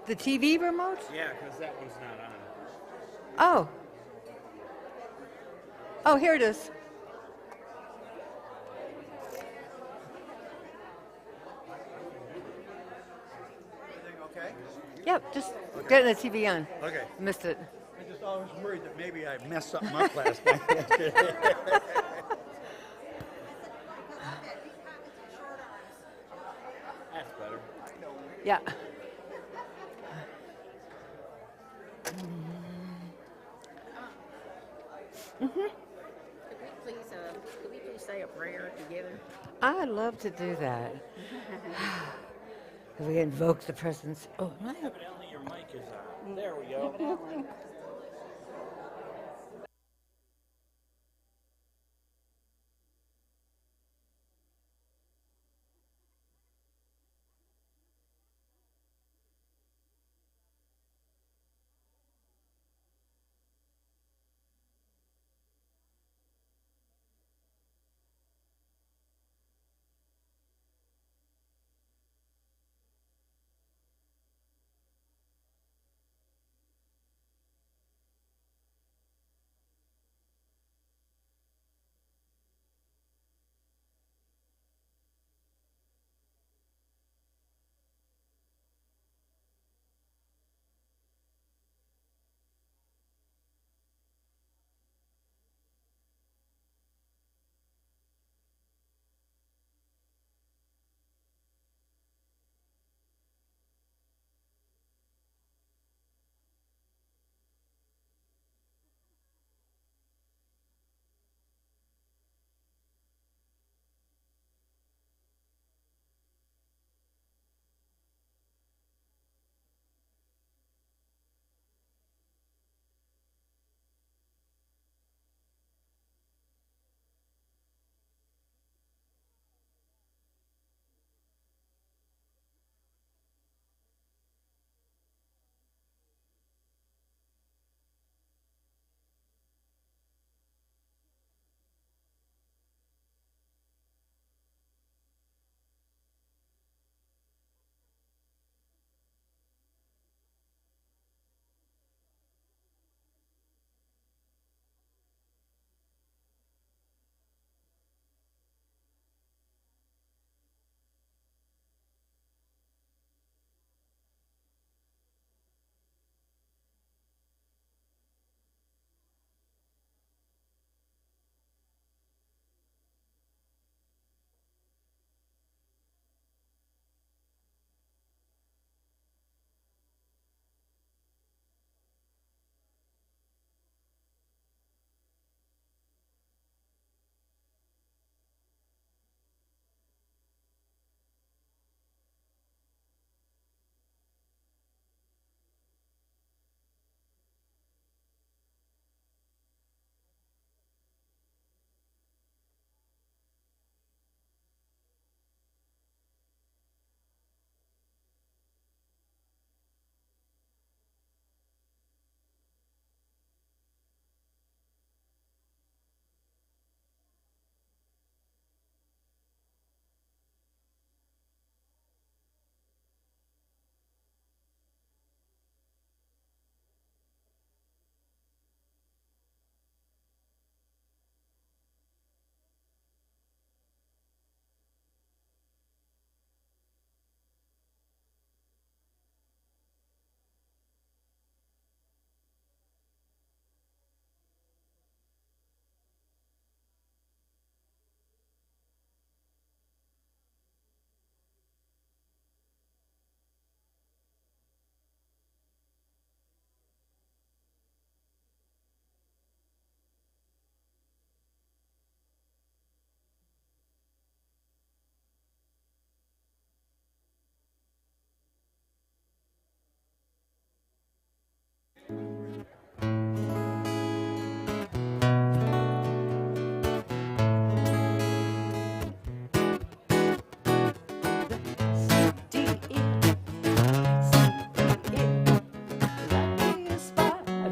The TV remote? Yeah, because that one's not on. Oh. Oh, here it is. Everything okay? Yep, just getting the TV on. Okay. Missed it. I just always worried that maybe I messed something up last night. That's better. Yeah. Could we please say a prayer together? I love to do that. We invoke the presence. Oh, my. Evidently your mic is on. There we go.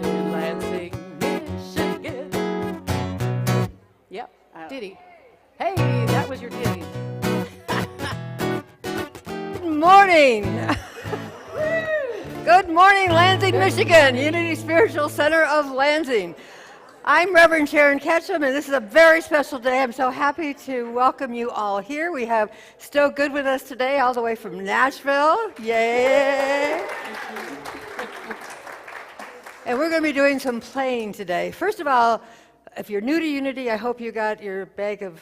Lansing, Michigan. Yep, ditty. Hey, that was your ditty. Good morning. Good morning, Lansing, Michigan, Unity Spiritual Center of Lansing. I'm Reverend Sharon Ketchum, and this is a very special day. I'm so happy to welcome you all here. We have Stowe Good with us today, all the way from Nashville. Yay! And we're going to be doing some playing today. First of all, if you're new to Unity, I hope you got your bag of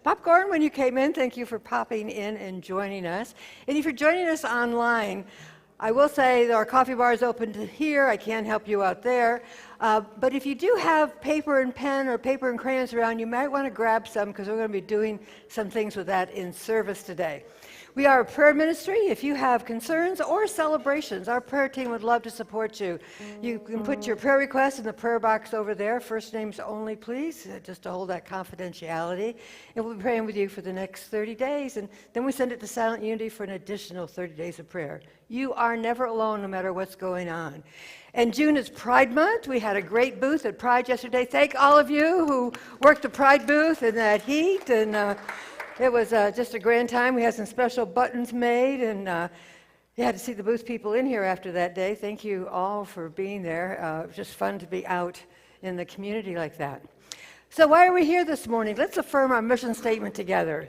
popcorn when you came in. Thank you for popping in and joining us. And if you're joining us online, I will say that our coffee bar is open to here. I can't help you out there. But if you do have paper and pen or paper and crayons around, you might want to grab some because we're going to be doing some things with that in service today. We are a prayer ministry. If you have concerns or celebrations, our prayer team would love to support you. You can put your prayer requests in the prayer box over there. First names only, please, just to hold that confidentiality. And we'll be praying with you for the next 30 days. And then we send it to Silent Unity for an additional 30 days of prayer. You are never alone no matter what's going on. And June is Pride Month. We had a great booth at Pride yesterday. Thank all of you who worked the Pride booth in that heat. And it was just a grand time. We had some special buttons made, and you had to see the booth people in here after that day. Thank you all for being there. It was just fun to be out in the community like that. So why are we here this morning? Let's affirm our mission statement together.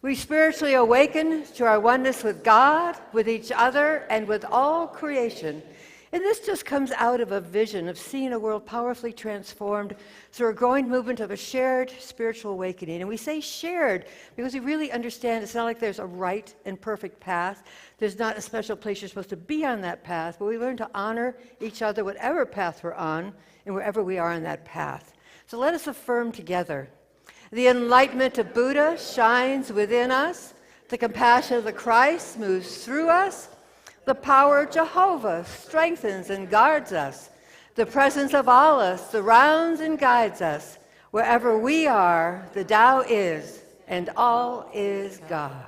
We spiritually awaken to our oneness with God, with each other, and with all creation. And this just comes out of a vision of seeing a world powerfully transformed through a growing movement of a shared spiritual awakening. And we say shared because we really understand it's not like there's a right and perfect path. There's not a special place you're supposed to be on that path, but we learn to honor each other whatever path we're on and wherever we are on that path. So let us affirm together. The enlightenment of Buddha shines within us. The compassion of the Christ moves through us. The power of Jehovah strengthens and guards us. The presence of Allah surrounds and guides us. Wherever we are, the Tao is, and all is God.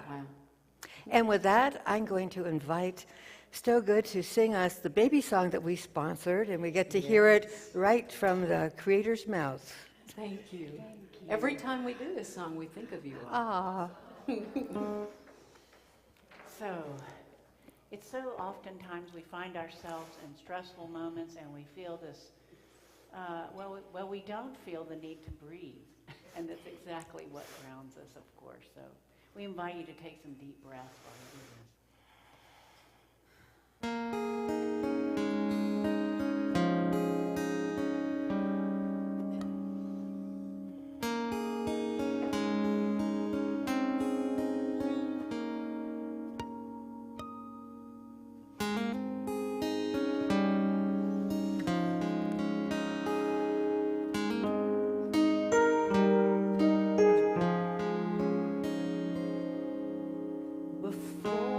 And with that, I'm going to invite Stowe Good to sing us the baby song that we sponsored, and we get to hear it right from the Creator's mouth. Thank you. Every time we do this song, we think of you all. So, it's so oftentimes we find ourselves in stressful moments and we feel this, we don't feel the need to breathe. And that's exactly what grounds us, of course. So we invite you to take some deep breaths while we do this. Before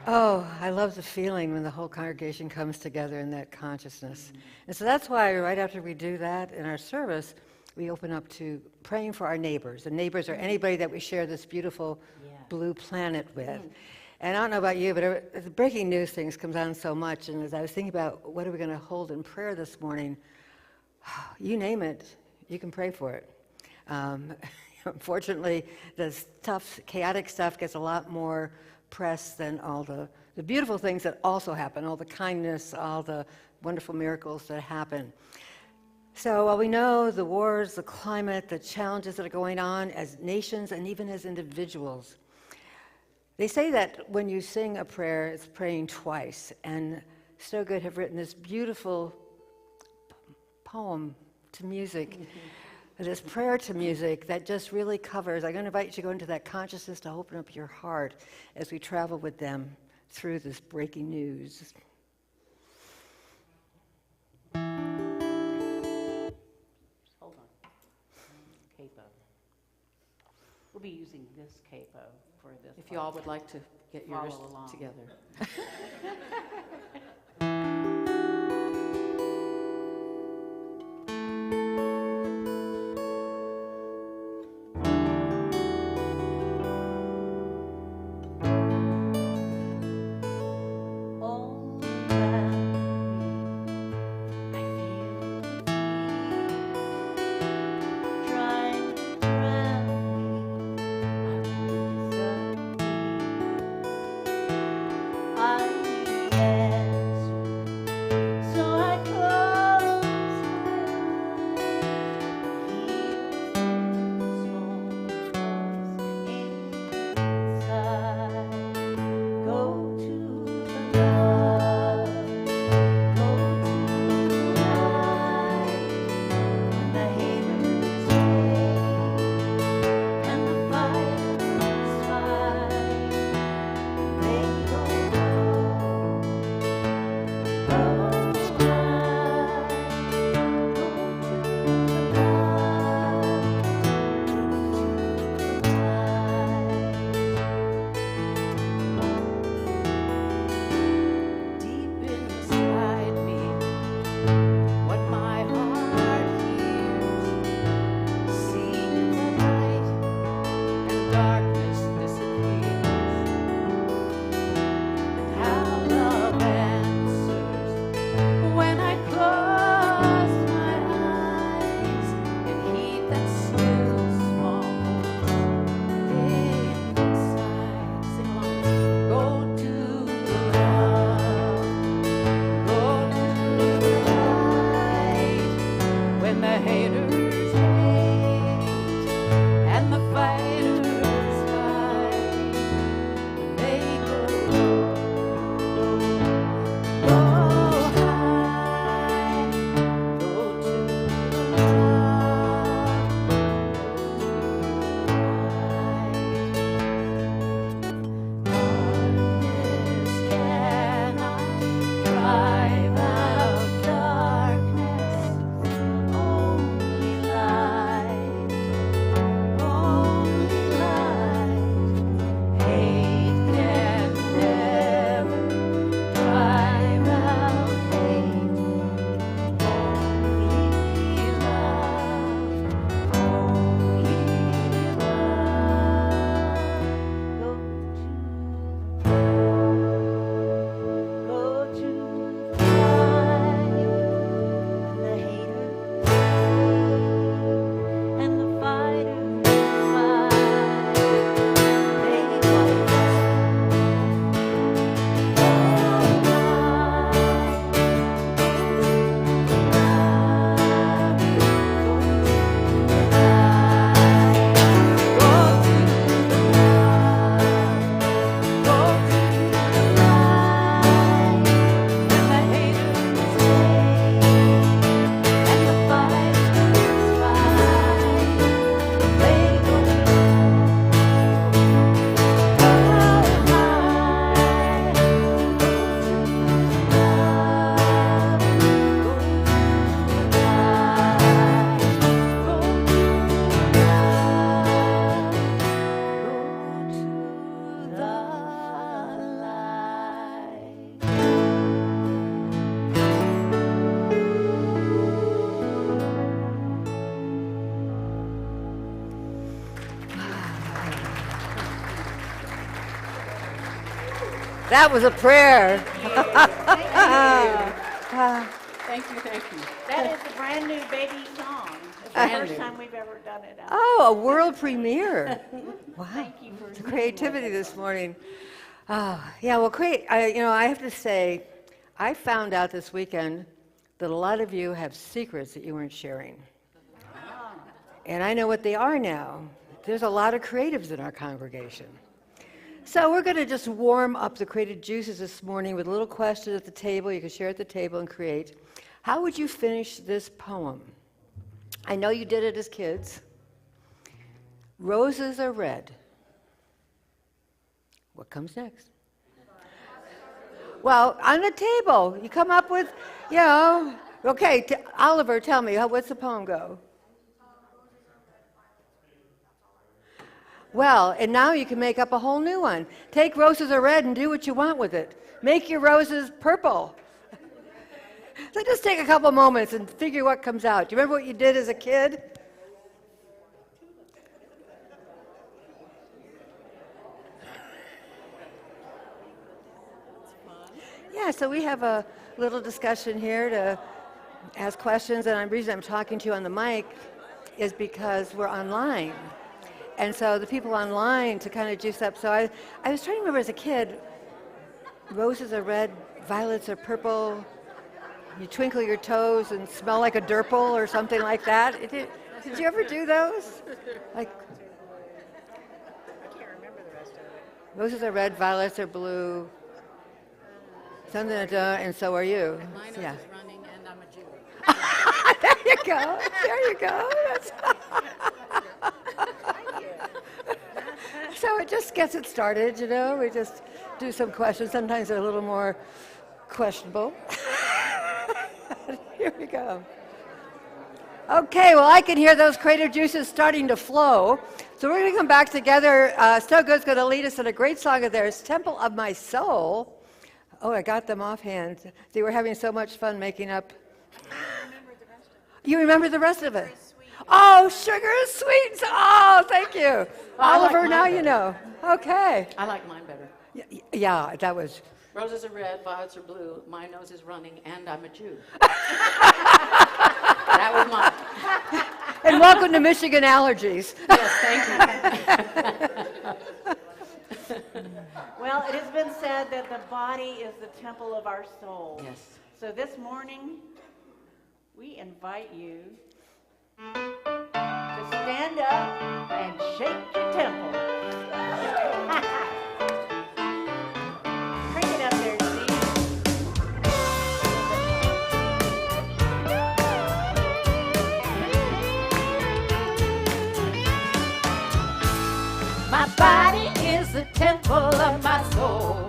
Oh, I love the feeling when the whole congregation comes together in that consciousness. And so that's why right after we do that in our service, we open up to praying for our neighbors. And neighbors are anybody that we share this beautiful blue planet with. And I don't know about you, but the breaking news things comes on so much. And as I was thinking about what are we going to hold in prayer this morning, you name it, you can pray for it. Unfortunately, the tough, chaotic stuff gets a lot more press than all the beautiful things that also happen, all the kindness, all the wonderful miracles that happen. So while we know the wars, the climate, the challenges that are going on as nations and even as individuals, they say that when you sing a prayer, it's praying twice. And So Good have written this beautiful poem to music, this prayer to music that just really covers. I'm going to invite you to go into that consciousness to open up your heart as we travel with them through this breaking news. Hold on. Capo. We'll be using this capo for this. If you all would like to get yours Follow along. together. Yes. That was a prayer. Thank you, thank you. That is a brand new baby song. It's the Brand first new. time we've ever done it. Oh, a world premiere. Wow. Thank you for The creativity this morning. Yeah, well, I have to say, I found out this weekend that a lot of you have secrets that you weren't sharing. And I know what they are now. There's a lot of creatives in our congregation. So we're going to just warm up the creative juices this morning with a little question at the table. You can share at the table and create. How would you finish this poem? I know you did it as kids. Roses are red. What comes next? Well, on the table, you come up with, okay, Oliver, tell me, what's the poem go? Well, and now you can make up a whole new one. Take roses are red and do what you want with it. Make your roses purple. So just take a couple moments and figure what comes out. Do you remember what you did as a kid? Yeah, so we have a little discussion here to ask questions, and the reason I'm talking to you on the mic is because we're online. And so the people online to kind of juice up. So I was trying to remember as a kid, roses are red, violets are purple, you twinkle your toes and smell like a Durple or something like that. Did you ever do those? Like, I can't remember the rest of it. roses are red, violets are blue, something, and so are you. My nose Yeah. is running and I'm a Jew. There you go. There you go. So it just gets it started, We just do some questions. Sometimes they're a little more questionable. Here we go. Okay, well, I can hear those creative juices starting to flow. So we're going to come back together. Still Good's going to lead us in a great song of theirs, Temple of My Soul. Oh, I got them offhand. See, we're having so much fun making up. You remember the rest of it? Oh, sugar is sweet. Oh, thank you. I like Oliver, mine now better. you know. Okay. I like mine better. Yeah, that was. Roses are red, violets are blue, my nose is running, and I'm a Jew. That was mine. And welcome to Michigan Allergies. Yes, thank you. Well, it has been said that the body is the temple of our soul. Yes. So this morning, we invite you to stand up and shake your temple. Crank it up there, Steve. My body is the temple of my soul.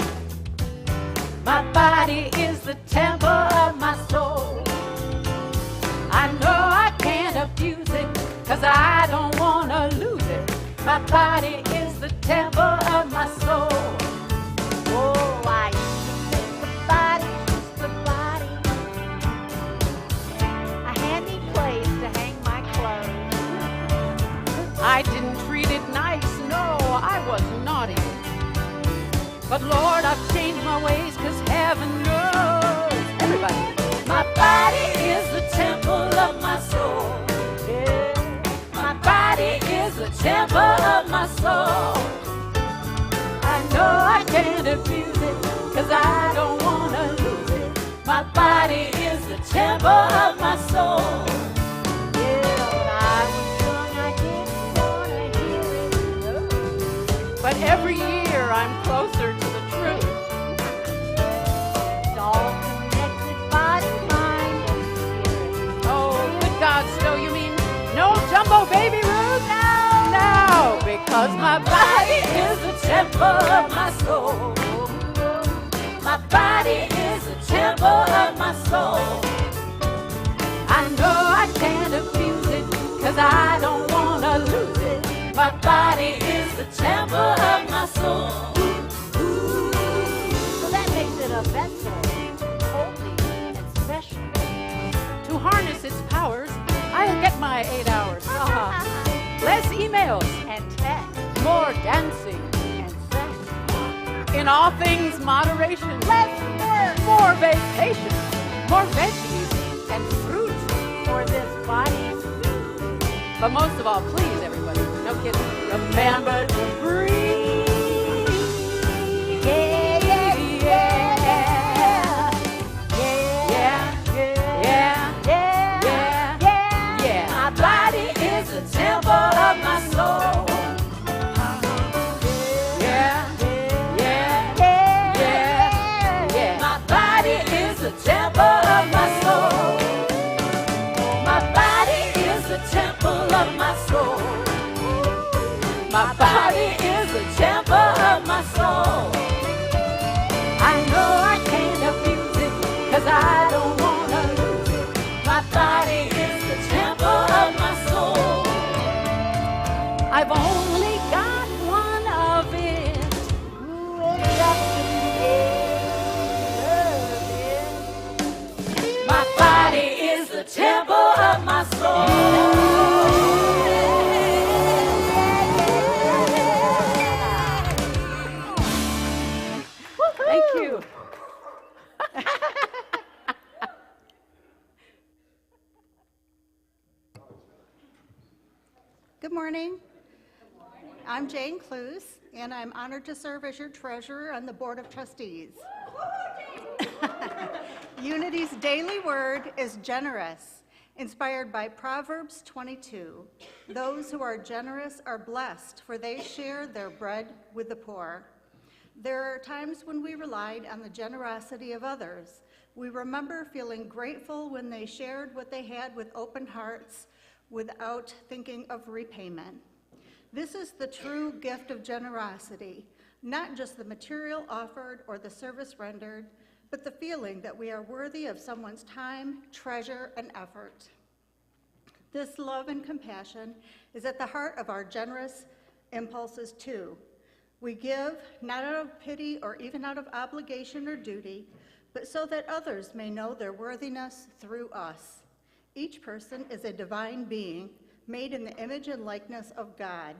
My body is the temple of my soul. I know I can't abuse it, 'cause I don't want to lose it. My body is the temple of my soul. Oh, I used to think the body was the body, a handy place to hang my clothes. I didn't treat it nice, no, I was naughty. But Lord, I've changed my ways, 'cause heaven knows. Everybody. My body is the temple of my soul. Yeah. My body is the temple of my soul. I know I can't abuse it, 'cause I don't want to lose it. My body is the temple of my soul. Yeah, when I was young, I didn't want to hear it. No. But every year I'm closer to the truth. It's all connected, body, mind, and spirit. Oh, good God, Snow, you mean no jumbo baby Ruth? No, because my body is the temple of my soul. My body is the temple of my soul. I know I can't abuse it, 'cause I don't want to lose it. My body is the temple of my soul. So that makes it a vessel, holy and special. To harness its powers, I'll get my 8 hours. Less emails, And text more dancing, and sex. in In all things, moderation. Less work. More vacation. More veggies and fruit for this body. But most of all, please, everybody, no kidding, remember to breathe. Yeah, yeah, yeah. Yeah, yeah, yeah, yeah, yeah. My body is the temple of my soul. Yeah, yeah, yeah, yeah. My body is the temple of my soul. My body is the temple of my soul. My body is the temple of my soul. I know I can't abuse it, 'cause I don't wanna lose it. My body is the temple of my soul. I've only got one of it. Ooh, it's up to me. Love it. My body is the temple of my soul. Thank you. Good morning. I'm Jane Cloos, and I'm honored to serve as your treasurer on the Board of Trustees. Unity's daily word is generous, inspired by Proverbs 22. Those who are generous are blessed, for they share their bread with the poor. There are times when we relied on the generosity of others. We remember feeling grateful when they shared what they had with open hearts without thinking of repayment. This is the true gift of generosity, not just the material offered or the service rendered, but the feeling that we are worthy of someone's time, treasure, and effort. This love and compassion is at the heart of our generous impulses too. We give not out of pity or even out of obligation or duty, but so that others may know their worthiness through us. Each person is a divine being made in the image and likeness of God.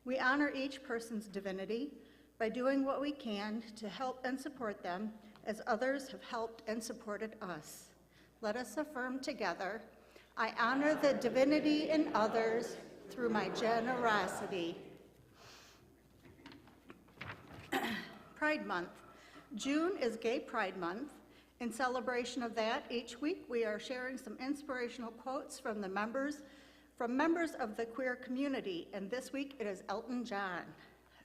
We honor each person's divinity by doing what we can to help and support them as others have helped and supported us. Let us affirm together, I honor the divinity in others through my generosity. Pride Month. June is Gay Pride Month. In celebration of that, each week we are sharing some inspirational quotes from members of the queer community, and this week it is Elton John.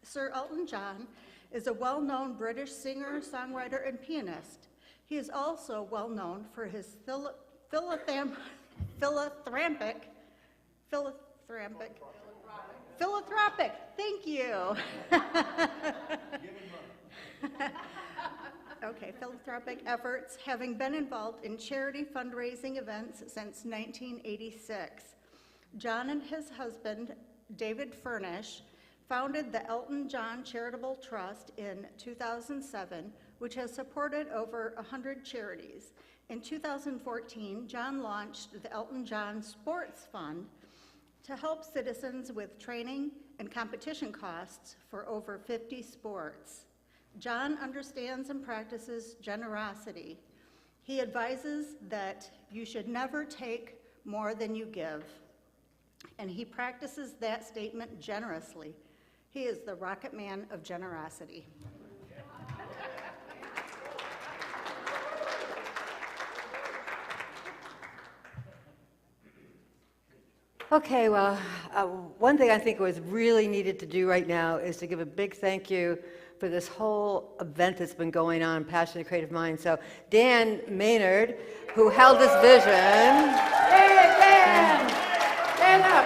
Sir Elton John is a well-known British singer, songwriter, and pianist. He is also well-known for his philanthropic, thank you. Okay, philanthropic efforts, having been involved in charity fundraising events since 1986. John and his husband, David Furnish, founded the Elton John Charitable Trust in 2007, which has supported over 100 charities. In 2014, John launched the Elton John Sports Fund to help citizens with training and competition costs for over 50 sports. John understands and practices generosity. He advises that you should never take more than you give, and he practices that statement generously. He is the rocket man of generosity. Okay, well, one thing I think was really needed to do right now is to give a big thank you for this whole event that's been going on, Passionate Creative Minds. So Dan Maynard, who held this vision. Hey, Dan! Stand up!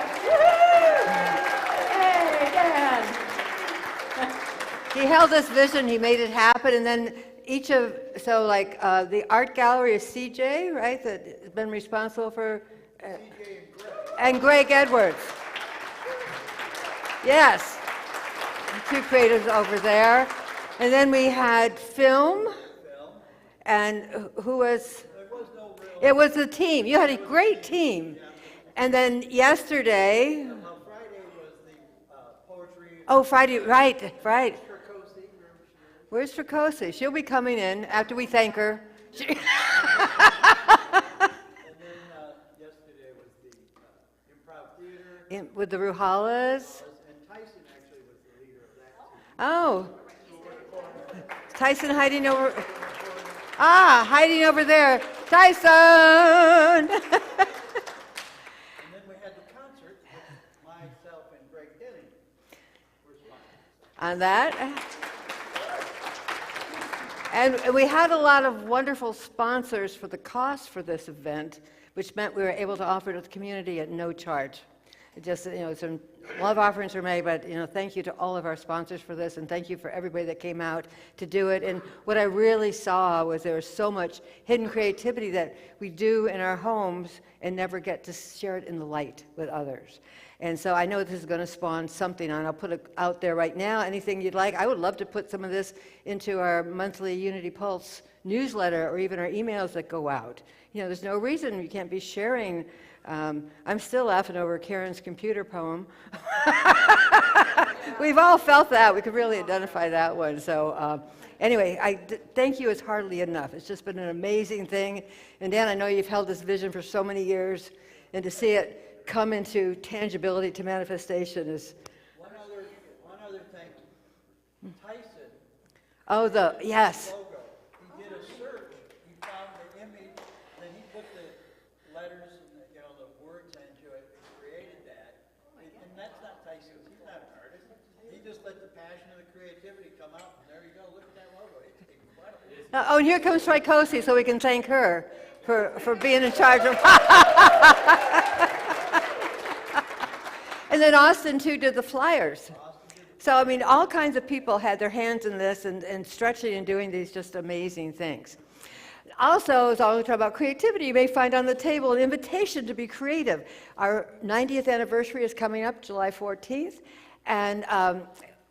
Hey, Dan! He held this vision, he made it happen, and then the art gallery is CJ, right, that has been responsible for, and Greg Edwards. Yes. Two creatives over there. And then we had film. And who was? It was the team. You had a great team. And then yesterday. Friday was the poetry. Oh, Friday, right. Where's Tricosi? She'll be coming in after we thank her. And then yesterday was the improv theater, With the Ruhalas. and Tyson actually was the leader of that team. Oh. Tyson hiding over. Ah, hiding over there. Tyson! And then we had the concert with myself and Greg Denning were sponsors. On that. And we had a lot of wonderful sponsors for the cost for this event, which meant we were able to offer it to the community at no charge. It just, a lot of offerings were made, but, thank you to all of our sponsors for this, and thank you for everybody that came out to do it. And what I really saw was there was so much hidden creativity that we do in our homes and never get to share it in the light with others. And so I know this is going to spawn something on. I'll put it out there right now. Anything you'd like. I would love to put some of this into our monthly Unity Pulse newsletter or even our emails that go out. There's no reason you can't be sharing. I'm still laughing over Karen's computer poem. We've all felt that. We could really identify that one. So anyway, thank you is hardly enough. It's just been an amazing thing. And Dan, I know you've held this vision for so many years, and to see it come into tangibility, to manifestation is... One other thing, Tyson. Oh, yes. Logo. He did a search. He found the image, then he put the letters and the words into it and created that. And that's not Tyson. He's not an artist. He just let the passion and the creativity come out. And there you go. Look at that logo. It's incredible. Oh, and here comes Tricosi, so we can thank her for being in charge of... And then Austin, too, did the flyers. So, all kinds of people had their hands in this and stretching and doing these just amazing things. Also, as we talk about creativity, you may find on the table an invitation to be creative. Our 90th anniversary is coming up, July 14th, and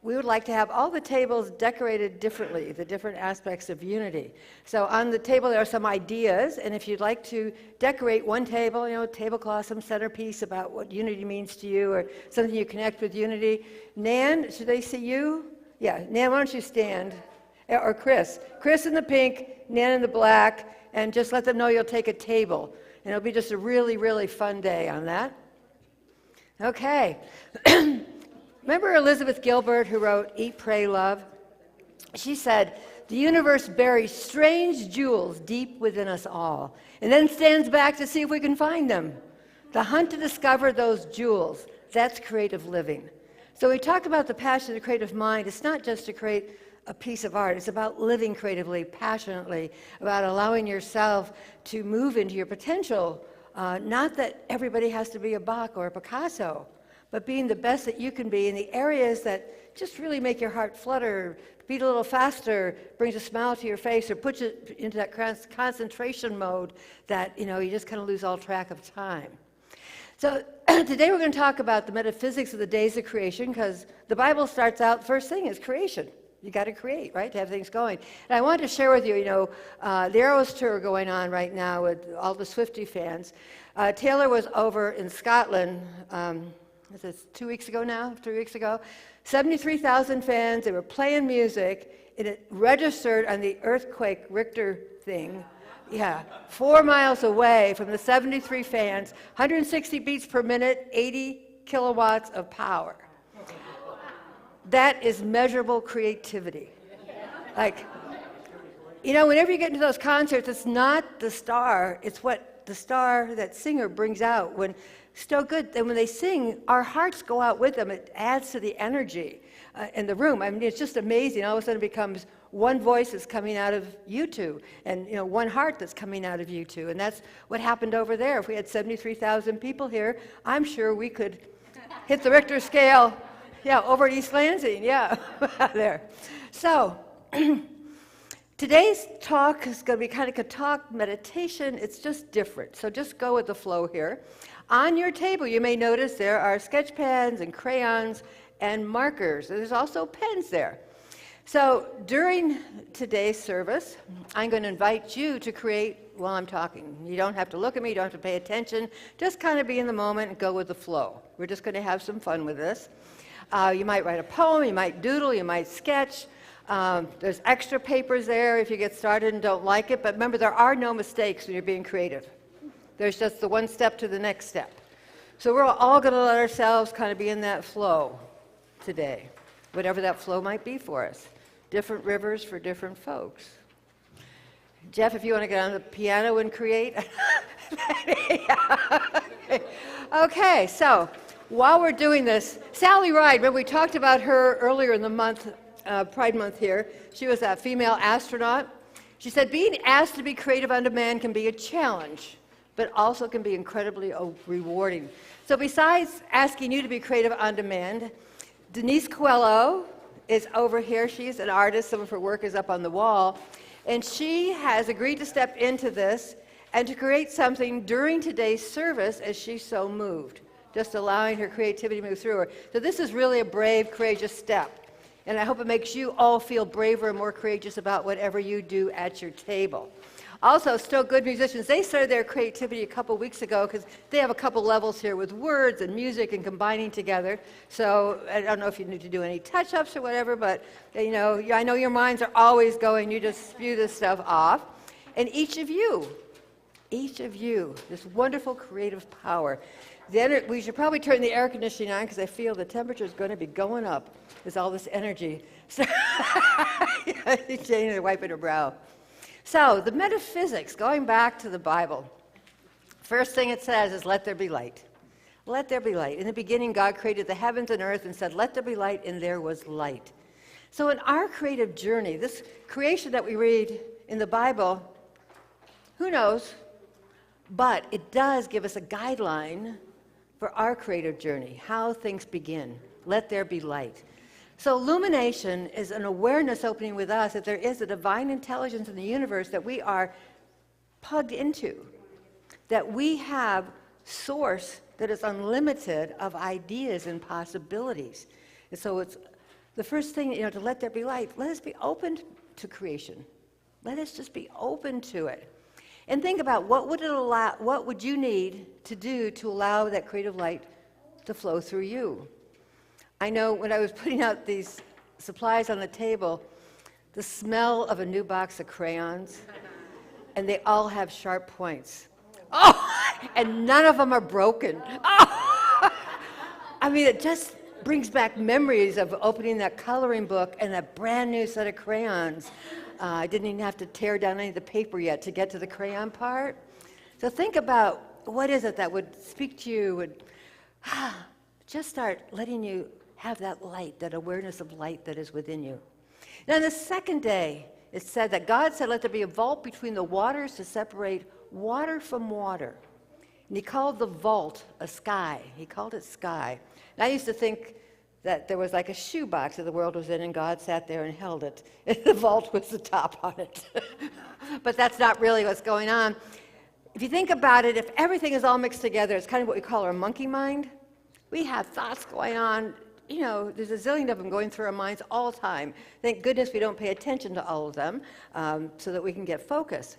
we would like to have all the tables decorated differently, the different aspects of unity. So on the table there are some ideas, and if you'd like to decorate one table, tablecloth, some centerpiece about what unity means to you, or something you connect with unity. Nan, should they see you? Yeah, Nan, why don't you stand? Or Chris. Chris in the pink, Nan in the black, and just let them know you'll take a table. And it'll be just a really, really fun day on that. Okay. Remember Elizabeth Gilbert, who wrote Eat, Pray, Love? She said, the universe buries strange jewels deep within us all, and then stands back to see if we can find them. The hunt to discover those jewels, that's creative living. So we talk about the passion of the creative mind. It's not just to create a piece of art. It's about living creatively, passionately, about allowing yourself to move into your potential. Not that everybody has to be a Bach or a Picasso, but being the best that you can be in the areas that just really make your heart flutter, beat a little faster, brings a smile to your face, or puts it into that concentration mode that, you just kind of lose all track of time. So today we're going to talk about the metaphysics of the days of creation, because the Bible starts out, first thing is creation. You got to create, right, to have things going. And I wanted to share with you, the Eras tour going on right now with all the Swiftie fans. Taylor was over in Scotland, was this 2 weeks ago now, 3 weeks ago? 73,000 fans, they were playing music, and it registered on the earthquake Richter thing. Yeah, 4 miles away from the 73 fans, 160 beats per minute, 80 kilowatts of power. That is measurable creativity. Whenever you get into those concerts, it's not the star, it's what the star, that singer, brings out. When so good, and when they sing, our hearts go out with them. It adds to the energy in the room. It's just amazing. All of a sudden it becomes one voice that's coming out of you two, and one heart that's coming out of you two. And that's what happened over there. If we had 73,000 people here, I'm sure we could hit the Richter scale. Yeah, over at East Lansing, yeah, there. So, today's talk is going to be kind of a talk meditation. It's just different. So just go with the flow here. On your table, you may notice there are sketch pens and crayons and markers. There's also pens there. So during today's service, I'm going to invite you to create while I'm talking. You don't have to look at me. You don't have to pay attention. Just kind of be in the moment and go with the flow. We're just going to have some fun with this. You might write a poem. You might doodle. You might sketch. There's extra papers there if you get started and don't like it, but remember, there are no mistakes when you're being creative. There's just the one step to the next step. So we're all going to let ourselves kind of be in that flow today, whatever that flow might be for us. Different rivers for different folks. Jeff, if you want to get on the piano and create. Okay, so while we're doing this, Sally Ride, remember we talked about her earlier in the month, Pride Month here. She was a female astronaut. She said, being asked to be creative on demand can be a challenge, but also can be incredibly rewarding. So besides asking you to be creative on demand, Denise Coelho is over here. She's an artist. Some of her work is up on the wall. And she has agreed to step into this and to create something during today's service as she's so moved, just allowing her creativity to move through her. So this is really a brave, courageous step. And I hope it makes you all feel braver and more courageous about whatever you do at your table. Also, Still Good musicians, they started their creativity a couple weeks ago because they have a couple levels here with words and music and combining together. So I don't know if you need to do any touch-ups or whatever, but you know, I know your minds are always going, you just spew this stuff off. And each of you, this wonderful creative power. We should probably turn the air conditioning on because I feel the temperature is going to be going up. There's all this energy. So Jane is wiping her brow. So the metaphysics, going back to the Bible, first thing it says is, let there be light. Let there be light. In the beginning, God created the heavens and earth and said, let there be light, and there was light. So in our creative journey, this creation that we read in the Bible, who knows? But it does give us a guideline for our creative journey, how things begin. Let there be light. So illumination is an awareness opening with us that there is a divine intelligence in the universe that we are plugged into, that we have source that is unlimited of ideas and possibilities. And so it's the first thing, to let there be light. Let us be open to creation. Let us just be open to it. And think about what would you need to do to allow that creative light to flow through you? I know when I was putting out these supplies on the table, the smell of a new box of crayons, and they all have sharp points. Oh, and none of them are broken. Oh! I mean, it just brings back memories of opening that coloring book and that brand new set of crayons. I didn't even have to tear down any of the paper yet to get to the crayon part. So think about what is it that would speak to you, would just start letting you have that light, that awareness of light that is within you. Now, on the second day, it said that God said, let there be a vault between the waters to separate water from water. And he called the vault a sky. He called it sky. And I used to think that there was like a shoebox that the world was in, and God sat there and held it. And the vault was the top on it. But that's not really what's going on. If you think about it, if everything is all mixed together, it's kind of what we call our monkey mind. We have thoughts going on. There's a zillion of them going through our minds all the time. Thank goodness we don't pay attention to all of them so that we can get focused.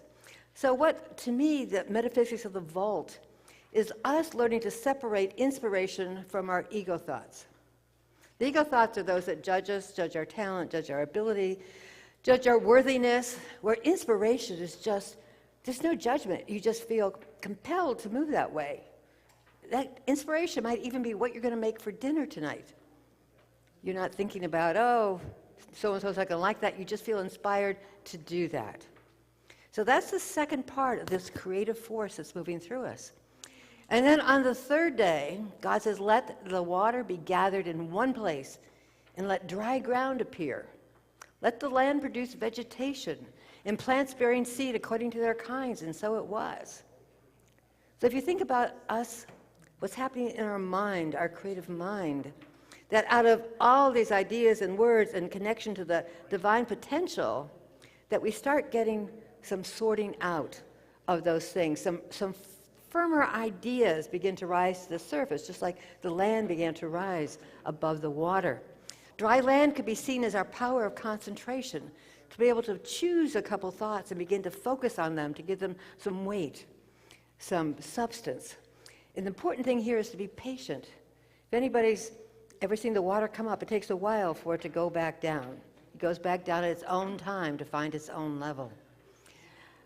So to me, the metaphysics of the vault is us learning to separate inspiration from our ego thoughts. The ego thoughts are those that judge us, judge our talent, judge our ability, judge our worthiness, where inspiration is just, there's no judgment. You just feel compelled to move that way. That inspiration might even be what you're going to make for dinner tonight. You're not thinking about, oh, so-and-so's not going to like that. You just feel inspired to do that. So that's the second part of this creative force that's moving through us. And then on the third day, God says, let the water be gathered in one place and let dry ground appear. Let the land produce vegetation and plants bearing seed according to their kinds, and so it was. So if you think about us, what's happening in our mind, our creative mind, that out of all these ideas and words and connection to the divine potential, that we start getting some sorting out of those things. Some firmer ideas begin to rise to the surface, just like the land began to rise above the water. Dry land could be seen as our power of concentration, to be able to choose a couple thoughts and begin to focus on them, to give them some weight, some substance. And the important thing here is to be patient. If anybody's ever seen the water come up, it takes a while for it to go back down. goes back down at its own time to find its own level.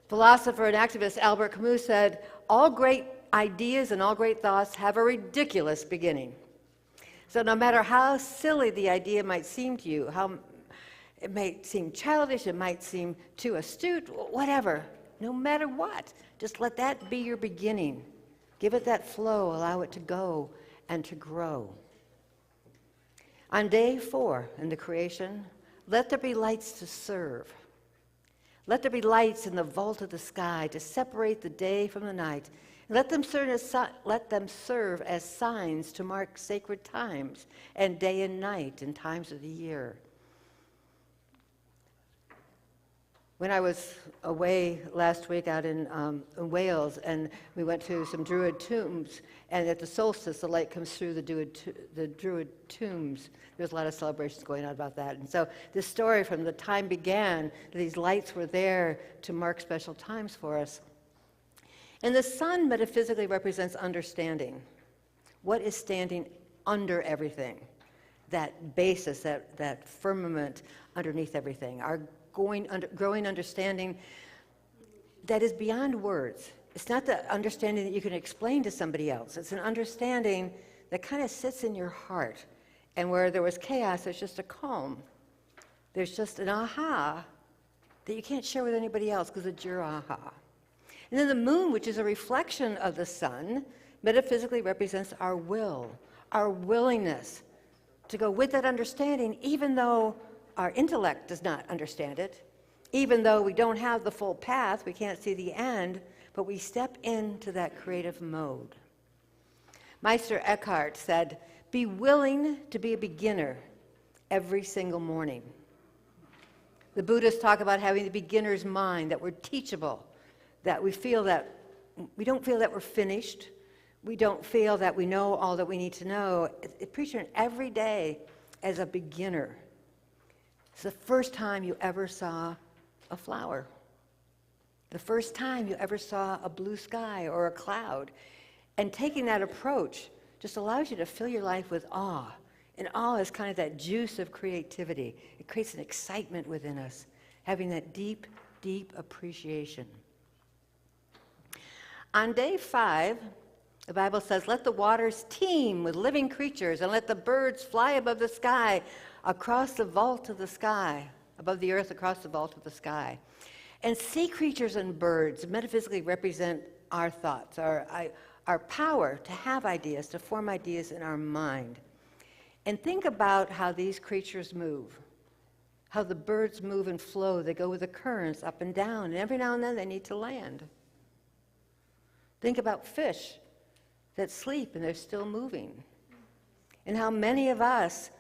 Philosopher and activist Albert Camus said, all great ideas and all great thoughts have a ridiculous beginning. So no matter how silly the idea might seem to you, how it might seem childish, it might seem too astute, whatever, no matter what, just let that be your beginning. Give it that flow, allow it to go and to grow. On day 4 in the creation, let there be lights to serve. Let there be lights in the vault of the sky to separate the day from the night. Let them serve as signs to mark sacred times and day and night and times of the year. When I was away last week out in Wales, and we went to some Druid tombs, and at the solstice, the light comes through the Druid tombs. There's a lot of celebrations going on about that. And so this story from the time began, these lights were there to mark special times for us. And the sun metaphysically represents understanding. What is standing under everything? That basis, that firmament underneath everything. Our growing understanding that is beyond words. It's not the understanding that you can explain to somebody else. It's an understanding that kind of sits in your heart. And where there was chaos, there's just a calm. There's just an aha that you can't share with anybody else because it's your aha. And then the moon, which is a reflection of the sun, metaphysically represents our will, our willingness to go with that understanding, even though our intellect does not understand it, even though we don't have the full path, we can't see the end, but we step into that creative mode. Meister Eckhart said, be willing to be a beginner every single morning. The Buddhists talk about having the beginner's mind, that we're teachable, that we don't feel that we're finished, we don't feel that we know all that we need to know. Preaching every day as a beginner. It's the first time you ever saw a flower. The first time you ever saw a blue sky or a cloud. And taking that approach just allows you to fill your life with awe. And awe is kind of that juice of creativity. It creates an excitement within us, having that deep, deep appreciation. On day 5, the Bible says, let the waters teem with living creatures and let the birds fly above the sky, across the vault of the sky, above the earth, across the vault of the sky. And sea creatures and birds metaphysically represent our thoughts, our power to have ideas, to form ideas in our mind. And think about how these creatures move, how the birds move and flow. They go with the currents up and down, and every now and then they need to land. Think about fish that sleep and they're still moving. And how many of us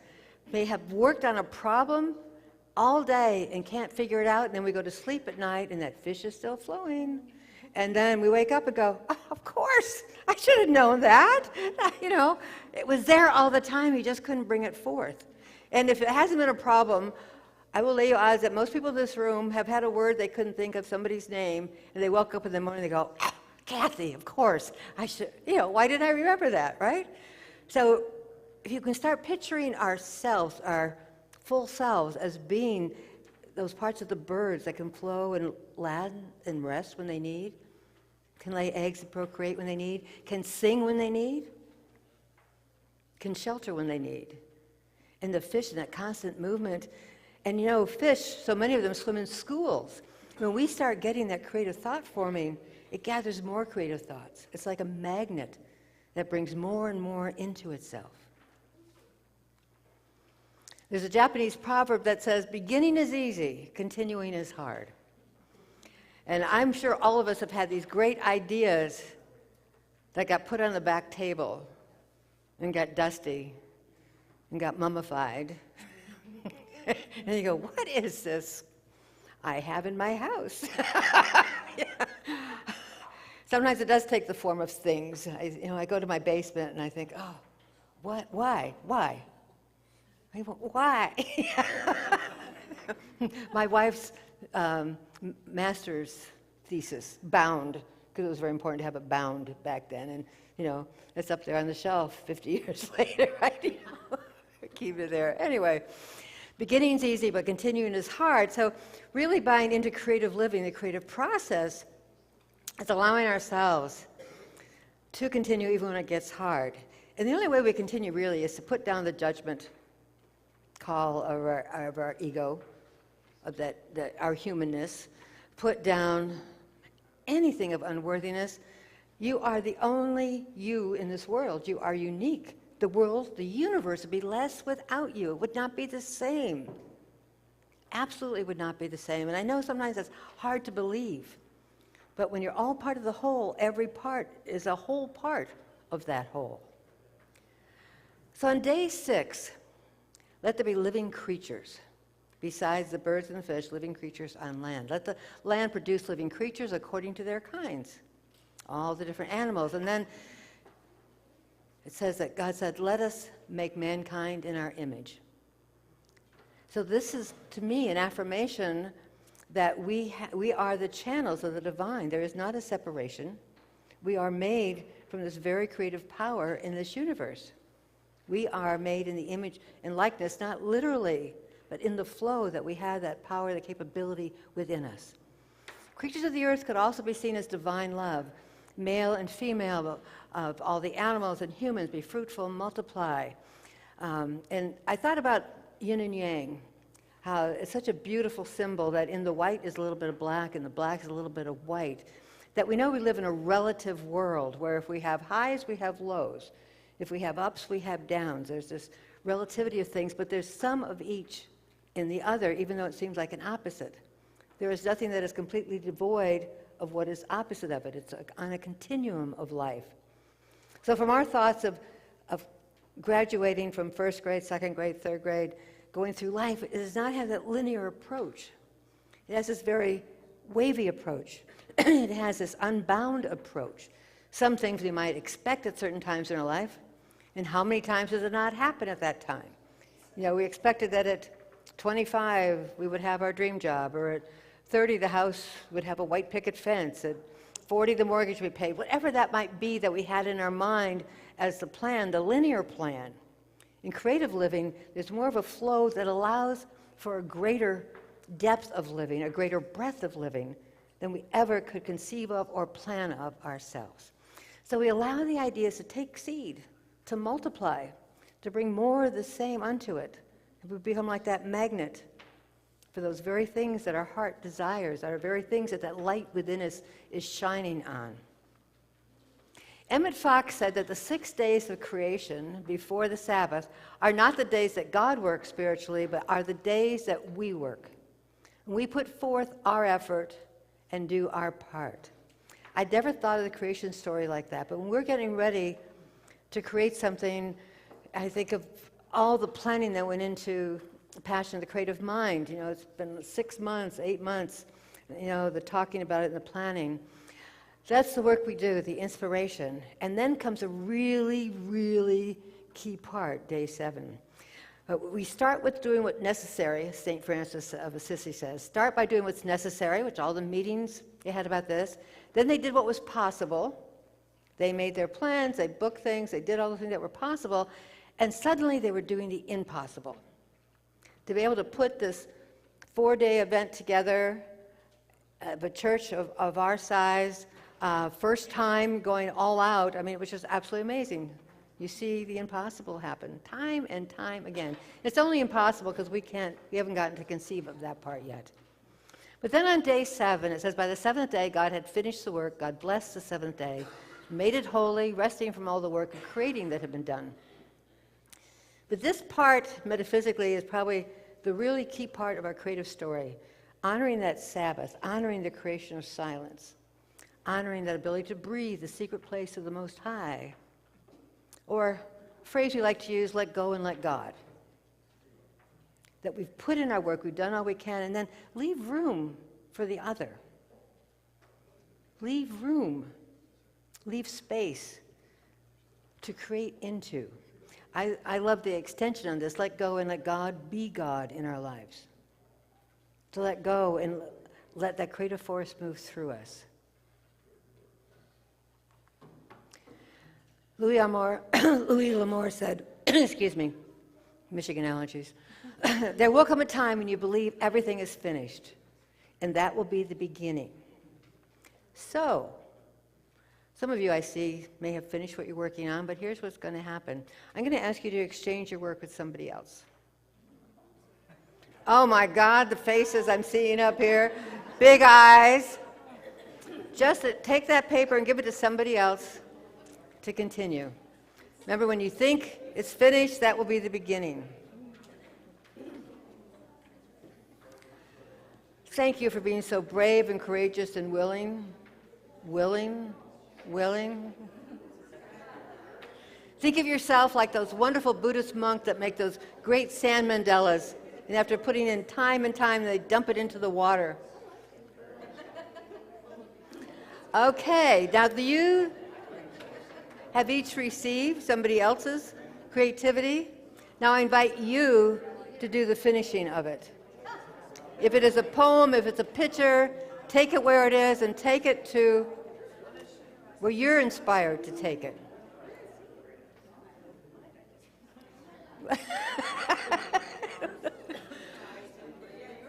may have worked on a problem all day and can't figure it out, and then we go to sleep at night and that fish is still flowing. And then we wake up and go, oh, of course, I should have known that. You know, it was there all the time, you just couldn't bring it forth. And if it hasn't been a problem, I will lay you odds that most people in this room have had a word they couldn't think of somebody's name, and they woke up in the morning and they go, ah, Kathy, of course, I should, why didn't I remember that, right? So if you can start picturing ourselves, our full selves, as being those parts of the birds that can flow and land and rest when they need, can lay eggs and procreate when they need, can sing when they need, can shelter when they need. And the fish in that constant movement. And fish, so many of them swim in schools. When we start getting that creative thought forming, it gathers more creative thoughts. It's like a magnet that brings more and more into itself. There's a Japanese proverb that says, beginning is easy, continuing is hard. And I'm sure all of us have had these great ideas that got put on the back table and got dusty and got mummified. And you go, what is this I have in my house? Yeah. Sometimes it does take the form of things. I go to my basement and I think, oh, what? Why? My wife's master's thesis, bound, because it was very important to have it bound back then. And, it's up there on the shelf 50 years later. Keep it there. Anyway, Beginning's easy, but continuing is hard. So really buying into creative living, the creative process, is allowing ourselves to continue even when it gets hard. And the only way we continue really is to put down the judgment call of our ego, of our humanness, put down anything of unworthiness. You are the only you in this world. You are unique. The world, the universe would be less without you. It would not be the same. Absolutely would not be the same. And I know sometimes that's hard to believe. But when you're all part of the whole, every part is a whole part of that whole. So on day 6, let there be living creatures. Besides the birds and the fish, living creatures on land. Let the land produce living creatures according to their kinds. All the different animals. And then it says that God said, let us make mankind in our image. So this is, to me, an affirmation that we are the channels of the divine. There is not a separation. We are made from this very creative power in this universe. We are made in the image and likeness, not literally, but in the flow that we have that power, the capability within us. Creatures of the earth could also be seen as divine love. Male and female of all the animals and humans, be fruitful, multiply. And I thought about yin and yang, how it's such a beautiful symbol that in the white is a little bit of black and the black is a little bit of white. That we know we live in a relative world where if we have highs, we have lows. If we have ups, we have downs. There's this relativity of things, but there's some of each in the other, even though it seems like an opposite. There is nothing that is completely devoid of what is opposite of it. It's on a continuum of life. So from our thoughts of graduating from first grade, second grade, third grade, going through life, it does not have that linear approach. It has this very wavy approach. It has this unbound approach. Some things we might expect at certain times in our life, and how many times does it not happen at that time? You know, we expected that at 25 we would have our dream job, or at 30 the house would have a white picket fence, at 40 the mortgage would be paid, whatever that might be that we had in our mind as the plan, the linear plan. In creative living, there's more of a flow that allows for a greater depth of living, a greater breadth of living than we ever could conceive of or plan of ourselves. So we allow the ideas to take seed, to multiply, to bring more of the same unto it. And we become like that magnet for those very things that our heart desires, our very things that that light within us is shining on. Emmett Fox said that the 6 days of creation before the Sabbath are not the days that God works spiritually, but are the days that we work. We put forth our effort and do our part. I'd never thought of the creation story like that, but when we're getting ready to create something, I think of all the planning that went into Passion of the Creative Mind. You know, it's been 6 months, 8 months, you know, the talking about it and the planning. That's the work we do, the inspiration. And then comes a really, really key part, day 7. We start with doing what's necessary, St. Francis of Assisi says. Start by doing what's necessary, which all the meetings they had about this. Then they did what was possible. They made their plans, they booked things, they did all the things that were possible, and suddenly they were doing the impossible. To be able to put this 4-day event together, a church of our size, first time going all out, I mean, it was just absolutely amazing. You see the impossible happen time and time again. It's only impossible because we haven't gotten to conceive of that part yet. But then on day 7, it says, by the 7th day, God had finished the work. God blessed the 7th day, made it holy, resting from all the work of creating that had been done. But this part, metaphysically, is probably the really key part of our creative story. Honoring that Sabbath, honoring the creation of silence, honoring that ability to breathe, the secret place of the Most High. Or a phrase we like to use, let go and let God. That we've put in our work, we've done all we can, and then leave room for the other. Leave room, leave space to create into. I love the extension on this, let go and let God be God in our lives. To let go and let that creative force move through us. Louis L'Amour said, excuse me, Michigan allergies. There will come a time when you believe everything is finished, and that will be the beginning. So, some of you I see may have finished what you're working on, but here's what's going to happen. I'm going to ask you to exchange your work with somebody else. Oh my God, the faces I'm seeing up here, big eyes. Just take that paper and give it to somebody else to continue. Remember, when you think it's finished, that will be the beginning. Thank you for being so brave and courageous and willing. Think of yourself like those wonderful Buddhist monks that make those great sand mandalas, and after putting in time and time, they dump it into the water. Okay, now you have each received somebody else's creativity. Now I invite you to do the finishing of it. If it is a poem, if it's a picture, take it where it is and take it to where you're inspired to take it.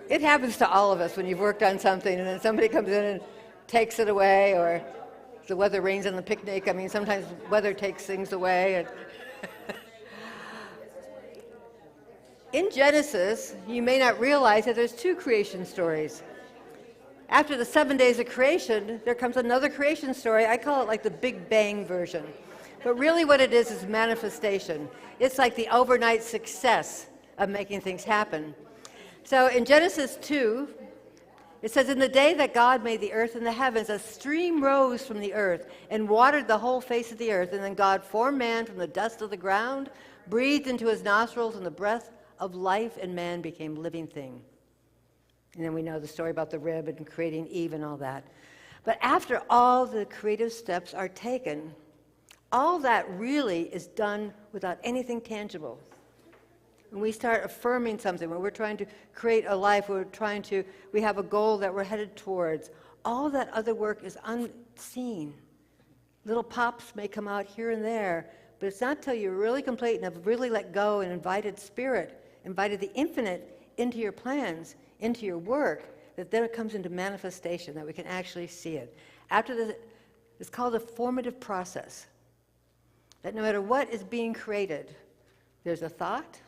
It happens to all of us when you've worked on something and then somebody comes in and takes it away, or the weather rains on the picnic. I mean, sometimes weather takes things away. In Genesis, you may not realize that there's two creation stories. After the 7 days of creation, there comes another creation story. I call it like the Big Bang version. But really what it is manifestation. It's like the overnight success of making things happen. So in Genesis 2, it says, "In the day that God made the earth and the heavens, a stream rose from the earth and watered the whole face of the earth. And then God formed man from the dust of the ground, breathed into his nostrils, and the breath of life, and man became a living thing." And then we know the story about the rib and creating Eve and all that. But after all the creative steps are taken, all that really is done without anything tangible. When we start affirming something, when we're trying to create a life, we have a goal that we're headed towards, all that other work is unseen. Little pops may come out here and there, but it's not until you're really complete and have really let go and invited the infinite into your plans, into your work, that then it comes into manifestation, that we can actually see it. After this, it's called a formative process. That no matter what is being created, there's a thought,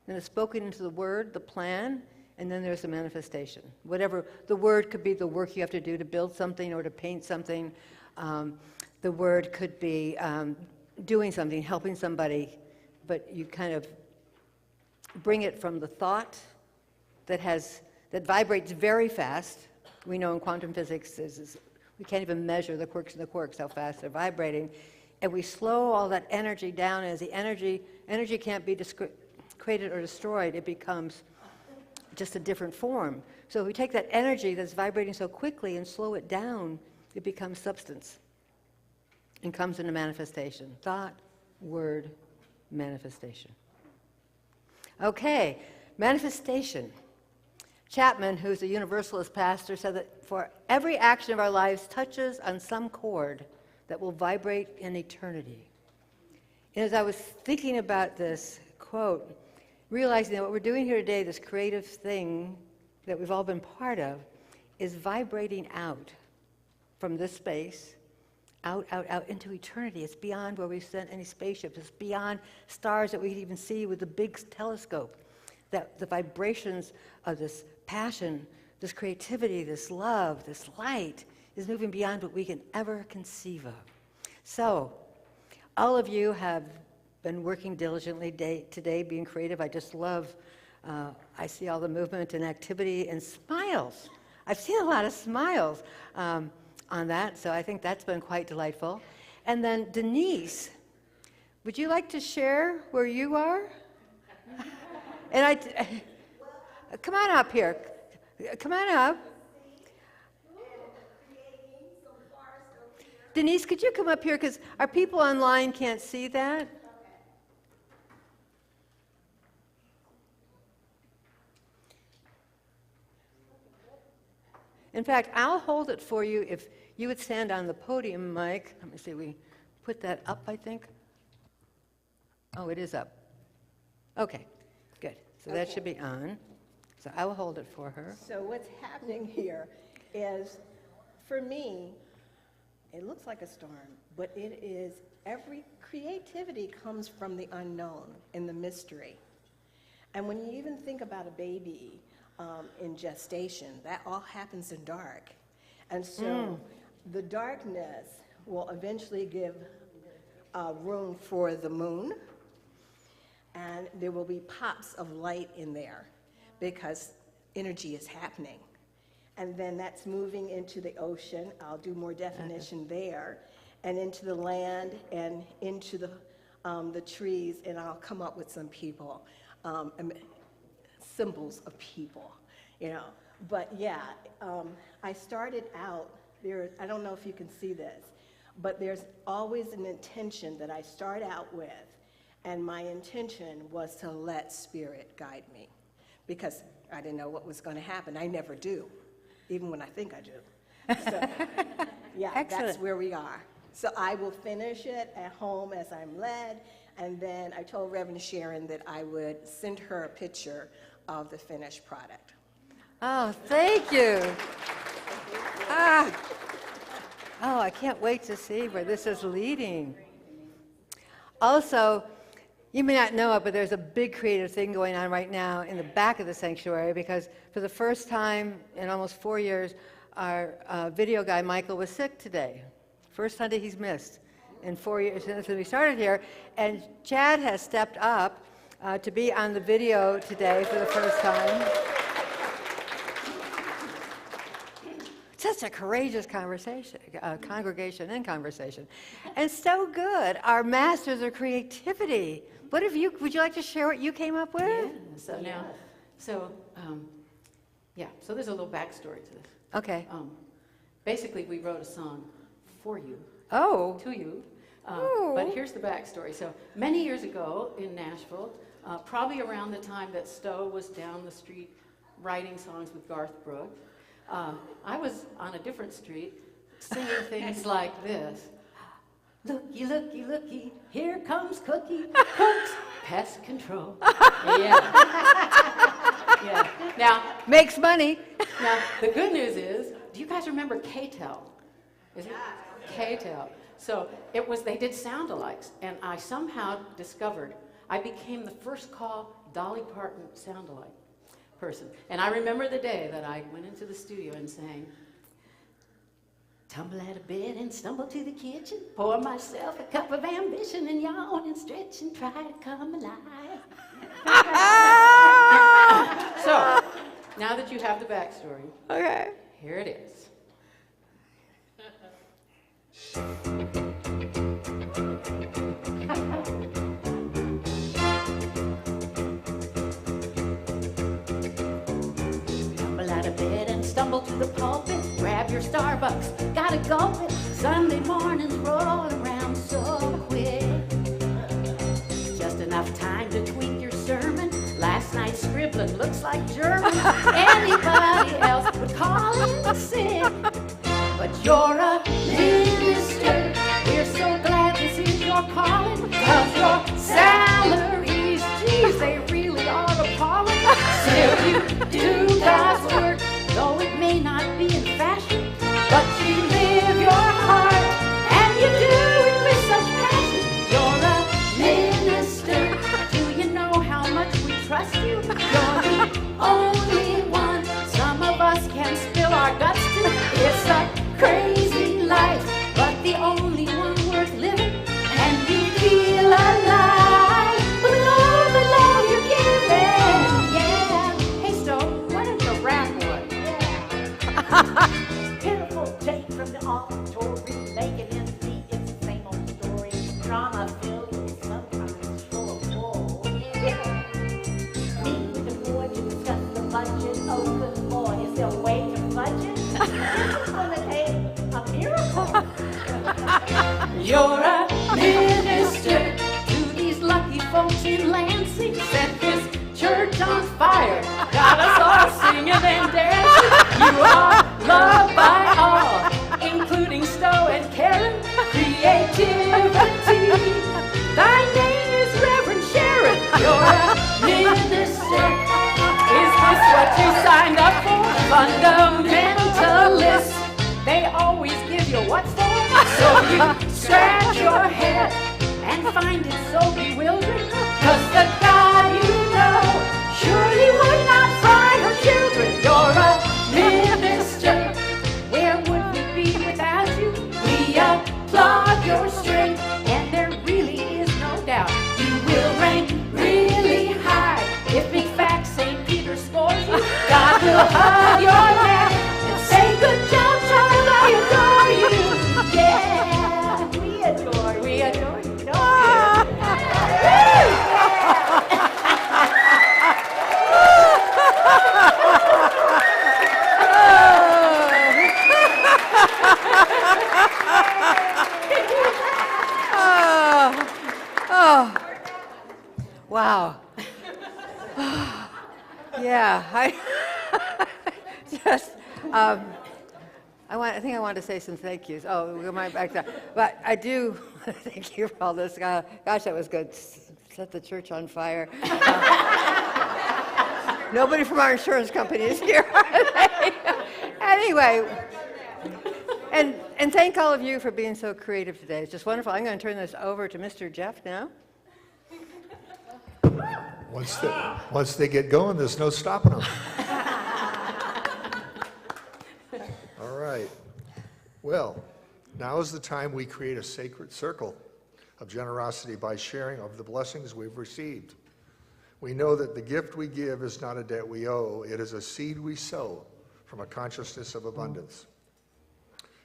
then it's spoken into the word, the plan, and then there's a manifestation. Whatever, the word could be the work you have to do to build something or to paint something. The word could be doing something, helping somebody, but you kind of bring it from the thought that vibrates very fast. We know in quantum physics, we can't even measure the quarks, how fast they're vibrating. And we slow all that energy down, and as the energy can't be created or destroyed, it becomes just a different form. So if we take that energy that's vibrating so quickly and slow it down, it becomes substance and comes into manifestation. Thought, word, manifestation. Okay, manifestation. Chapman, who's a Universalist pastor, said that for every action of our lives touches on some chord that will vibrate in eternity. And as I was thinking about this quote, realizing that what we're doing here today, this creative thing that we've all been part of, is vibrating out from this space, out into eternity. It's beyond where we've sent any spaceships. It's beyond stars that we can even see with the big telescope. That the vibrations of this passion, this creativity, this love, this light is moving beyond what we can ever conceive of. So, all of you have been working diligently today, being creative. I just love, I see all the movement and activity and smiles. I've seen a lot of smiles on that, so I think that's been quite delightful. And then Denise, would you like to share where you are? And come on up here. Come on up. Denise, could you come up here? Because our people online can't see that. In fact, I'll hold it for you if you would stand on the podium, Mike. Let me see, we put that up, I think. Oh, it is up. Okay. Good. So that should be on. So I will hold it for her. So what's happening here is, for me, it looks like a storm, but it is, every creativity comes from the unknown and the mystery. And when you even think about a baby in gestation, that all happens in dark. And so the darkness will eventually give room for the moon, and there will be pops of light in there because energy is happening. And then that's moving into the ocean. I'll do more definition there, and into the land and into the trees, and I'll come up with some people, symbols of people, you know. But yeah, I started out there. I don't know if you can see this, but there's always an intention that I start out with, and my intention was to let Spirit guide me, because I didn't know what was going to happen. I never do, even when I think I do. So, yeah, Excellent. That's where we are. So I will finish it at home as I'm led, and then I told Reverend Sharon that I would send her a picture of the finished product. Oh, thank you. Ah. Oh, I can't wait to see where this is leading. Also, you may not know it, but there's a big creative thing going on right now in the back of the sanctuary, because for the first time in almost 4 years, our video guy, Michael, was sick today. First Sunday he's missed in 4 years since we started here. And Chad has stepped up to be on the video today for the first time. Such a courageous conversation, congregation and conversation. And so good. Our masters of creativity. What have you, would you like to share what you came up with? Yeah, so now, so there's a little backstory to this. Okay. Basically, we wrote a song for you, Oh. to you, Ooh. but here's the backstory. So many years ago in Nashville, probably around the time that Stowe was down the street writing songs with Garth Brooks, I was on a different street singing things like this. Looky, looky, looky, here comes Cookie, Cook's Pest Control. Yeah. Yeah. Now, Makes money. now, the good news is, do you guys remember K-Tel? Is it? K-Tel. So it was, they did sound-alikes, and I somehow discovered, I became the first call Dolly Parton sound-alike person. And I remember the day that I went into the studio and sang, tumble out of bed and stumble to the kitchen, pour myself a cup of ambition and yawn and stretch and try to come alive. So, now that you have the backstory, Okay. here it is. Tumble out of bed and stumble to the pulpit, grab your Starbucks, gotta gulp it. Sunday mornings roll around so quick. Just enough time to tweak your sermon. Last night's scribbling looks like German. Anybody else would call it sick. But you're a minister. We're so glad this is your calling. Cause your salaries, geez, they really are appalling. Still you do God's work, though it may not be in fashion. But you live your heart, and you do it with such passion. You're a minister. Do you know how much we trust you? You're the only one some of us can spill our guts to. It's a crazy life, but the only one worth living. And we feel alive with all the love you're giving. Yeah. Hey, Stowe, why don't you rap one? Pitiful take from the offertory, making ends meet, it's the same old story. Drama filled with sometimes full of woe. Yeah. Meet with the board to discuss the budget. Oh, good boy, is there a way to budget? This is gonna take a miracle. You're a minister to these lucky folks in Lansing. Set this church on fire, got us all singing and dancing. You are loved by all, including Stowe and Karen. Creativity, thy name is Reverend Sharon. You're a minister. minister? Is this what you signed up for? Fundamentalists. They always give you what for? So you scratch your head and find it so bewildering. 'Cause the God you know surely would not fry her children. You're a minister. Where would we be without you? We applaud your strength, and there really is no doubt you will rank really high. If in fact St. Peter scores you, God will hug your neck and say, good job, child, I adore you. Yeah, we adore you. We adore you. Don't we? Wow. Yeah, I just, I think I wanted to say some thank yous. Oh, we'll go back there. But I do thank you for all this. Gosh, that was good. Set the church on fire. Nobody from our insurance company is here, are they? Anyway, and thank all of you for being so creative today. It's just wonderful. I'm going to turn this over to Mr. Jeff now. Once they get going, there's no stopping them. All right. Well, now is the time we create a sacred circle of generosity by sharing of the blessings we've received. We know that the gift we give is not a debt we owe. It is a seed we sow from a consciousness of abundance.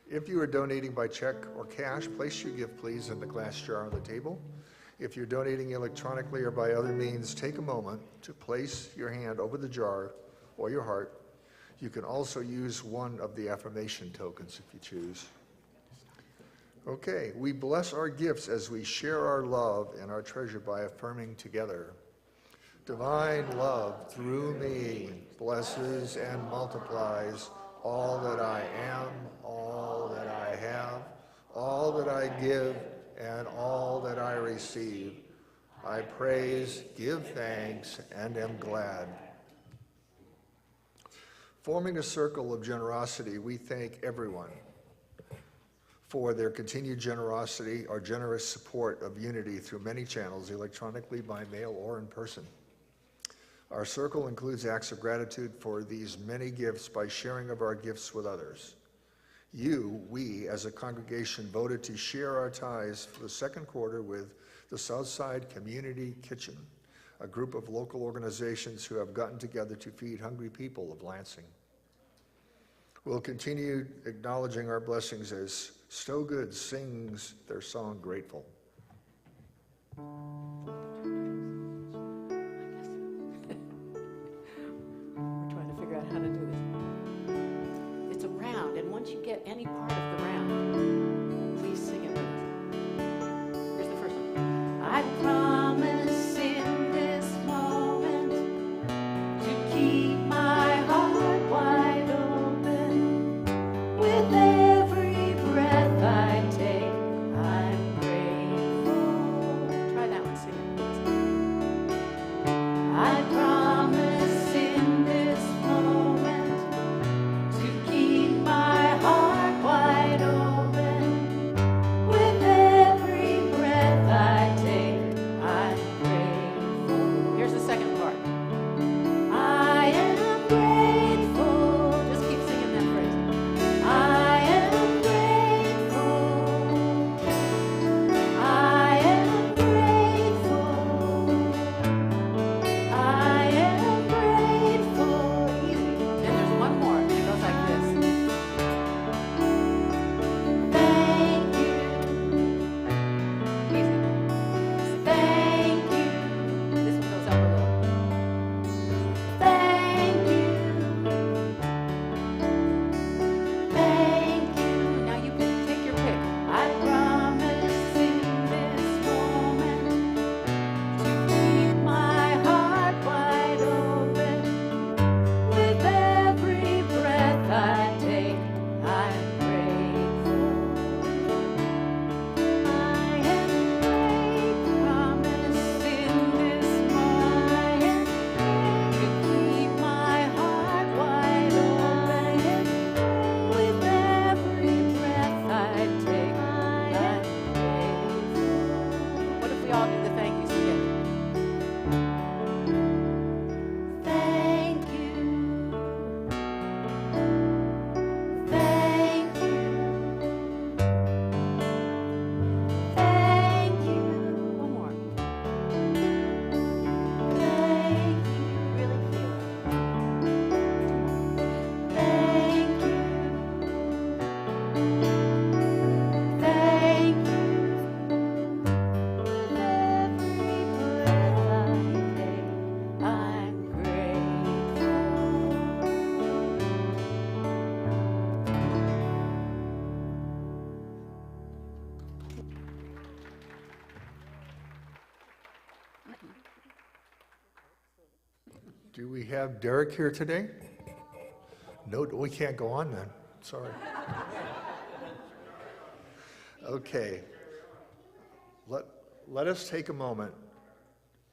If you are donating by check or cash, place your gift, please, in the glass jar on the table. If you're donating electronically or by other means, take a moment to place your hand over the jar or your heart. You can also use one of the affirmation tokens if you choose. Okay, we bless our gifts as we share our love and our treasure by affirming together. Divine love through me blesses and multiplies all that I am, all that I have, all that I give, and all that I receive. I praise, give thanks, and am glad. Forming a circle of generosity, we thank everyone for their continued generosity or generous support of Unity through many channels, electronically, by mail, or in person. Our circle includes acts of gratitude for these many gifts by sharing of our gifts with others. We, as a congregation, voted to share our tithes for the second quarter with the Southside Community Kitchen, a group of local organizations who have gotten together to feed hungry people of Lansing. We'll continue acknowledging our blessings as Stowe Goods sings their song, Grateful. We're trying to figure out how to do this. It's a round, and once you get any part of the round, please sing it with us. Here's the first one. I promise in this moment to keep my heart wide open. With every breath I take, I'm grateful. Try that one, sing it. I promise in this moment to keep my heart wide Do we have Derek here today? No, we can't go on then. Sorry. Okay. Let us take a moment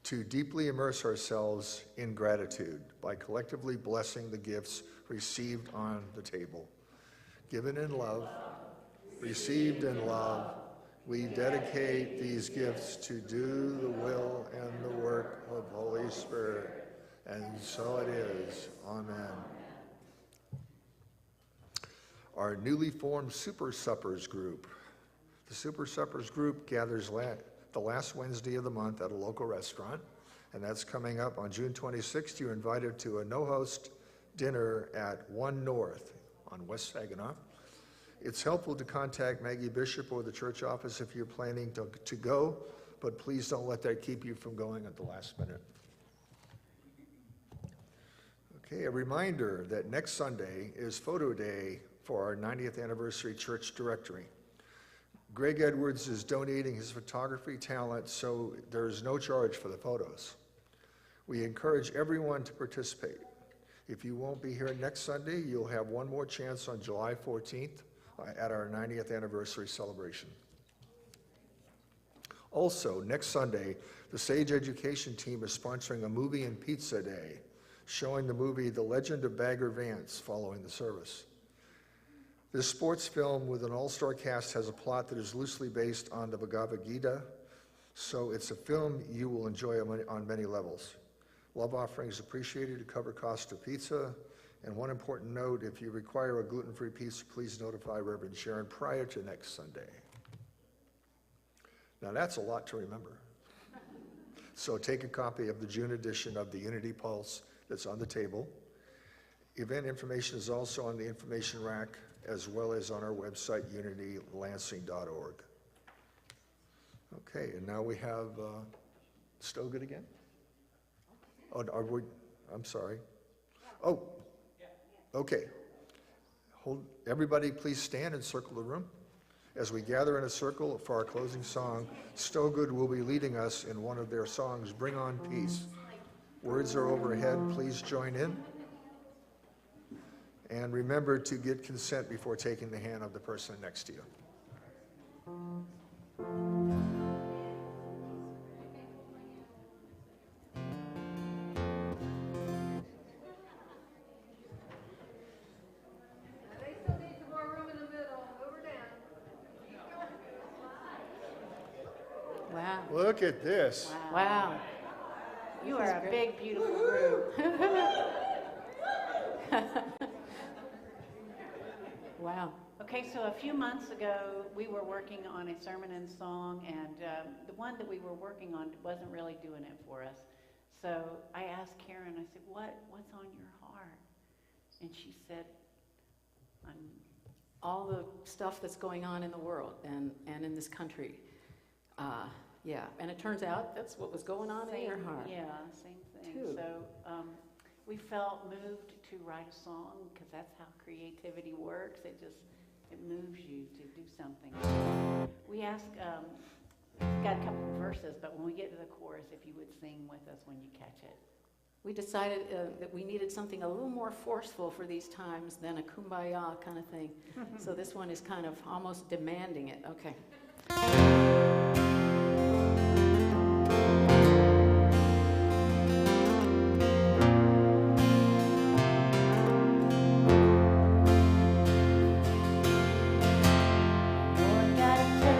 to deeply immerse ourselves in gratitude by collectively blessing the gifts received on the table. Given in love, received in love, we dedicate these gifts to do the will and the work of Holy Spirit. And so it is. Amen. Our newly formed Super Suppers group. The Super Suppers group gathers the last Wednesday of the month at a local restaurant, and that's coming up on June 26th. You're invited to a no-host dinner at 1 North on West Saginaw. It's helpful to contact Maggie Bishop or the church office if you're planning to go, but please don't let that keep you from going at the last minute. Okay, a reminder that next Sunday is photo day for our 90th anniversary church directory. Greg Edwards is donating his photography talent, so there is no charge for the photos. We encourage everyone to participate. If you won't be here next Sunday, you'll have one more chance on July 14th at our 90th anniversary celebration. Also, next Sunday, the Sage Education team is sponsoring a movie and pizza day, showing the movie The Legend of Bagger Vance following the service. This sports film with an all-star cast has a plot that is loosely based on the Bhagavad Gita, so it's a film you will enjoy on many levels. Love offerings appreciated to cover cost of pizza. And one important note, if you require a gluten-free pizza, please notify Reverend Sharon prior to next Sunday. Now that's a lot to remember. So take a copy of the June edition of the Unity Pulse that's on the table. Event information is also on the information rack, as well as on our website, unitylansing.org. Okay, and now we have Stogan again? Oh, I'm sorry. Oh, okay. Everybody please stand and circle the room. As we gather in a circle for our closing song, Stogood will be leading us in one of their songs, Bring On Peace. Words are overhead, please join in. And remember to get consent before taking the hand of the person next to you. They still need some more room in the middle. Over down. Wow. Look at this. Wow. You are a big, beautiful group. Wow. Okay, so a few months ago, we were working on a sermon and song, and the one that we were working on wasn't really doing it for us. So I asked Karen, I said, what's on your heart? And she said, All the stuff that's going on in the world and in this country. Yeah, and it turns out that's what was going on in your heart. Yeah, same thing. Too. So we felt moved to write a song because that's how creativity works. It moves you to do something. We asked, got a couple of verses, but when we get to the chorus, if you would sing with us when you catch it. We decided that we needed something a little more forceful for these times than a kumbaya kind of thing. So this one is kind of almost demanding it. Okay. United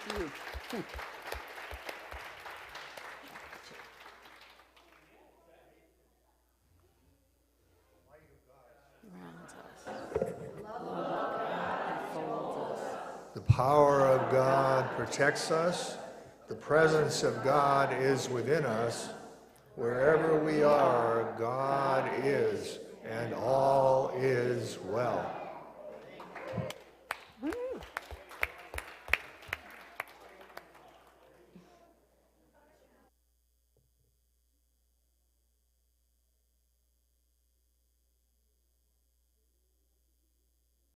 to you. The power of God protects us. The presence of God is within us. Wherever we are, God is, and all is well.